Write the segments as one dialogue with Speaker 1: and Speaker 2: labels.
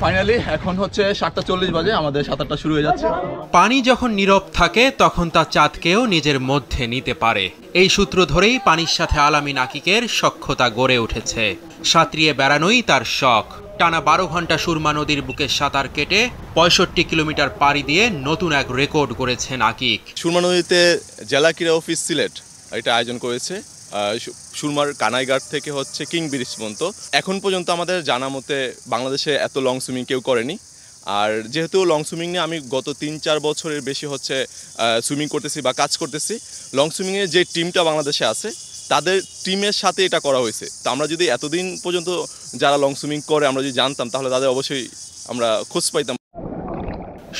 Speaker 1: Finally এখন হচ্ছে 7:40 বাজে, আমাদের সাঁতারটা শুরু হয়ে যাচ্ছে।
Speaker 2: পানি যখন নীরব থাকে তখন তা চাঁদকেও নিজের মধ্যে নিতে পারে। এই সূত্র ধরেই পানির সাথে আলামিন আকিকের সখ্যতা গড়ে উঠেছে। সাঁতরিয়ে বেড়ানোই তার শখ। টানা 12 ঘন্টা সুরমা নদীর বুকে সাঁতার কেটে 65 কিলোমিটার পাড়ি দিয়ে নতুন এক রেকর্ড গড়েছেন আকিক।
Speaker 3: সুরমা নদীতে জেলা ক্রীড়া অফিস সিলেট এটা আয়োজন করেছে। সুরমার কানাইঘাট থেকে হচ্ছে কিং ব্রিজ পর্যন্ত। এখন পর্যন্ত আমাদের জানা মতে বাংলাদেশে এত লং সুইমিং কেউ করেনি। আর যেহেতু লং সুইমিং নিয়ে আমি গত 3-4 বছরের বেশি হচ্ছে সুইমিং করতেছি বা কাজ করতেছি, লং সুইমিংয়ের যে টিমটা বাংলাদেশে আছে তাদের টিমের সাথে এটা করা হয়েছে। তো আমরা যদি এতদিন পর্যন্ত যারা লং সুইমিং করে আমরা যদি জানতাম, তাহলে তাদের অবশ্যই আমরা খোঁজ পাইতাম।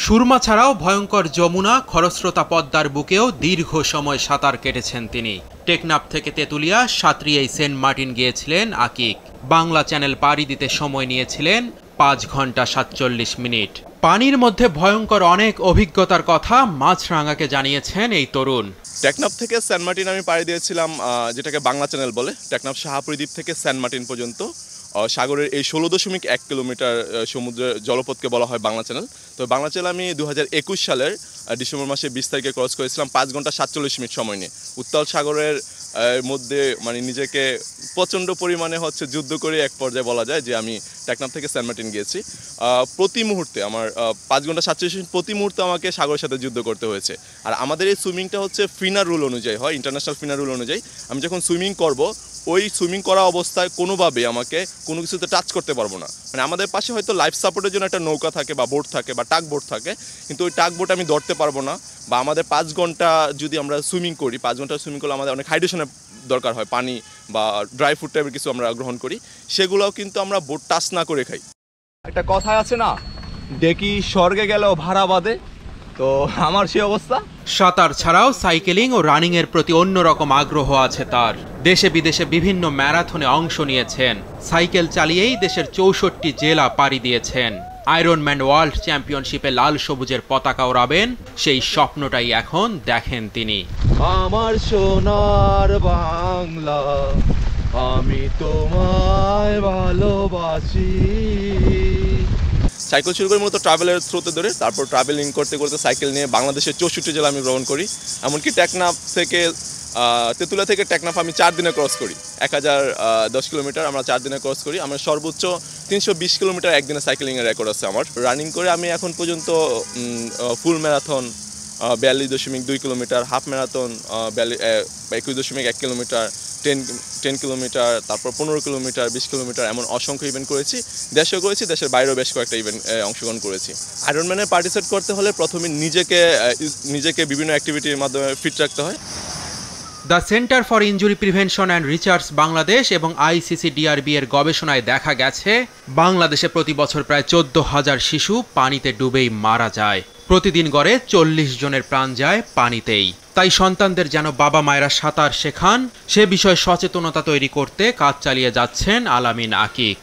Speaker 2: সুরমা ছাড়াও ভয়ঙ্কর যমুনা, খরস্রোতা পদ্মার বুকেও দীর্ঘ সময় সাঁতার কেটেছেন তিনি। টেকনাফ থেকে তেঁতুলিয়া সাঁতরিয়েই সেন্ট মার্টিন গিয়েছিলেন আকিক। বাংলা চ্যানেল পাড়ি দিতে সময় নিয়েছিলেন 5 ঘন্টা 47 মিনিট। পানির মধ্যে ভয়ঙ্কর অনেক অভিজ্ঞতার কথা মাছরাঙাকে জানিয়েছেন এই তরুণ।
Speaker 3: টেকনাফ থেকে সেন্ট মার্টিন আমি পাড়ি দিয়েছিলাম, যেটাকে বাংলা চ্যানেল বলে। টেকনাফ শাহপুরী দ্বীপ থেকে সেন্ট মার্টিন পর্যন্ত সাগরের এই 16.1 কিলোমিটার সমুদ্রের জলপথকে বলা হয় বাংলা চ্যানেল। তো বাংলা চ্যানেল আমি 2021 সালের ডিসেম্বর মাসে 20 তারিখে ক্রস করেছিলাম 5 ঘন্টা 47 মিনিট সময় নিয়ে। উত্তাল সাগরের মধ্যে মানে নিজেকে প্রচণ্ড পরিমাণে হচ্ছে যুদ্ধ করে এক পর্যায়ে বলা যায় যে আমি টেকনাফ থেকে সেন্ট মার্টিন গিয়েছি। প্রতি মুহূর্তে আমার 5 ঘন্টা 47 মিনিট প্রতি মুহূর্তে আমাকে সাগরের সাথে যুদ্ধ করতে হয়েছে। আর আমাদের এই সুইমিংটা হচ্ছে ফিনার রুল অনুযায়ী হয়, ইন্টারন্যাশনাল ফিনার রুল অনুযায়ী। আমি যখন সুইমিং করব, ওই সুইমিং করা অবস্থায় কোনোভাবে আমাকে কোনো কিছুতে টাচ করতে পারবো না। মানে আমাদের পাশে হয়তো লাইফ সাপোর্টের জন্য একটা নৌকা থাকে বা বোট থাকে বা টাক বোট থাকে, কিন্তু ওই টাক বোট আমি ধরতে পারবো না। বা আমাদের 5 ঘন্টা যদি আমরা সুইমিং করি, 5 ঘন্টা সুইমিং করলে আমাদের অনেক হাইড্রেশনের দরকার হয়, পানি বা ড্রাই ফুড টাইপের কিছু আমরা গ্রহণ করি, সেগুলোও কিন্তু আমরা বোট টাচ না করে খাই।
Speaker 1: একটা কথাই আছে না, ডেকি স্বর্গে গেলেও ভাড়া বাঁধে, তো আমার সেই অবস্থা।
Speaker 2: সাঁতার ছাড়াও সাইকেলিং ও রানিং এর প্রতি অন্যরকম আগ্রহ আছে তার। দেশে বিদেশে বিভিন্ন ম্যারাথনে অংশ নিয়েছেন। সাইকেল চালিয়েই দেশের 64 জেলা পাড়ি দিয়েছেন। আয়রনম্যান ওয়ার্ল্ড চ্যাম্পিয়নশিপে লাল সবুজের পতাকা ওড়াবেন, সেই স্বপ্নটাই এখন দেখেন তিনি।
Speaker 1: আমার সোনার বাংলা, আমি তোমায় ভালোবাসি।
Speaker 3: সাইকেল শুরু করে মূলত ট্রাভেলের থ্রুতে ধরে, তারপর ট্রাভেলিং করতে করতে সাইকেল নিয়ে বাংলাদেশের 64 জেলা আমি ভ্রমণ করি। এমনকি টেকনাফ থেকে তেঁতুলিয়া থেকে টেকনাফ আমি 4 দিনে ক্রস করি। 1010 কিলোমিটার আমরা 4 দিনে ক্রস করি। আমার সর্বোচ্চ 320 কিলোমিটার একদিনে সাইকেলিংয়ের রেকর্ড আছে আমার। রানিং করে আমি এখন পর্যন্ত ফুল marathon 42.2 kilometre, half marathon 21.1 kilometre, 10 kilometre, তারপর 15 কিলোমিটার, 20 কিলোমিটার, এমন অসংখ্য ইভেন্ট করেছি। দেশেও করেছি, দেশের বাইরেও বেশ কয়েকটা ইভেন্ট অংশগ্রহণ করেছি। আয়রনম্যানে পার্টিসিপেট করতে হলে প্রথমে নিজেকে বিভিন্ন অ্যাক্টিভিটির মাধ্যমে ফিট রাখতে হয়।
Speaker 2: The centre for injury prevention and research Bangladesh এবং ICCDRB এর গবেষণায় দেখা গেছে, বাংলাদেশে প্রতি বছর প্রায় 14,000 শিশু পানিতে ডুবেই মারা যায়। প্রতিদিন গড়ে 40 জনের প্রাণ যায় পানিতেই। তাই সন্তানদের যেন বাবা মায়েরা সাঁতার শেখান, সে বিষয়ে সচেতনতা তৈরি করতে কাজ চালিয়ে যাচ্ছেন আলামিন আকিক।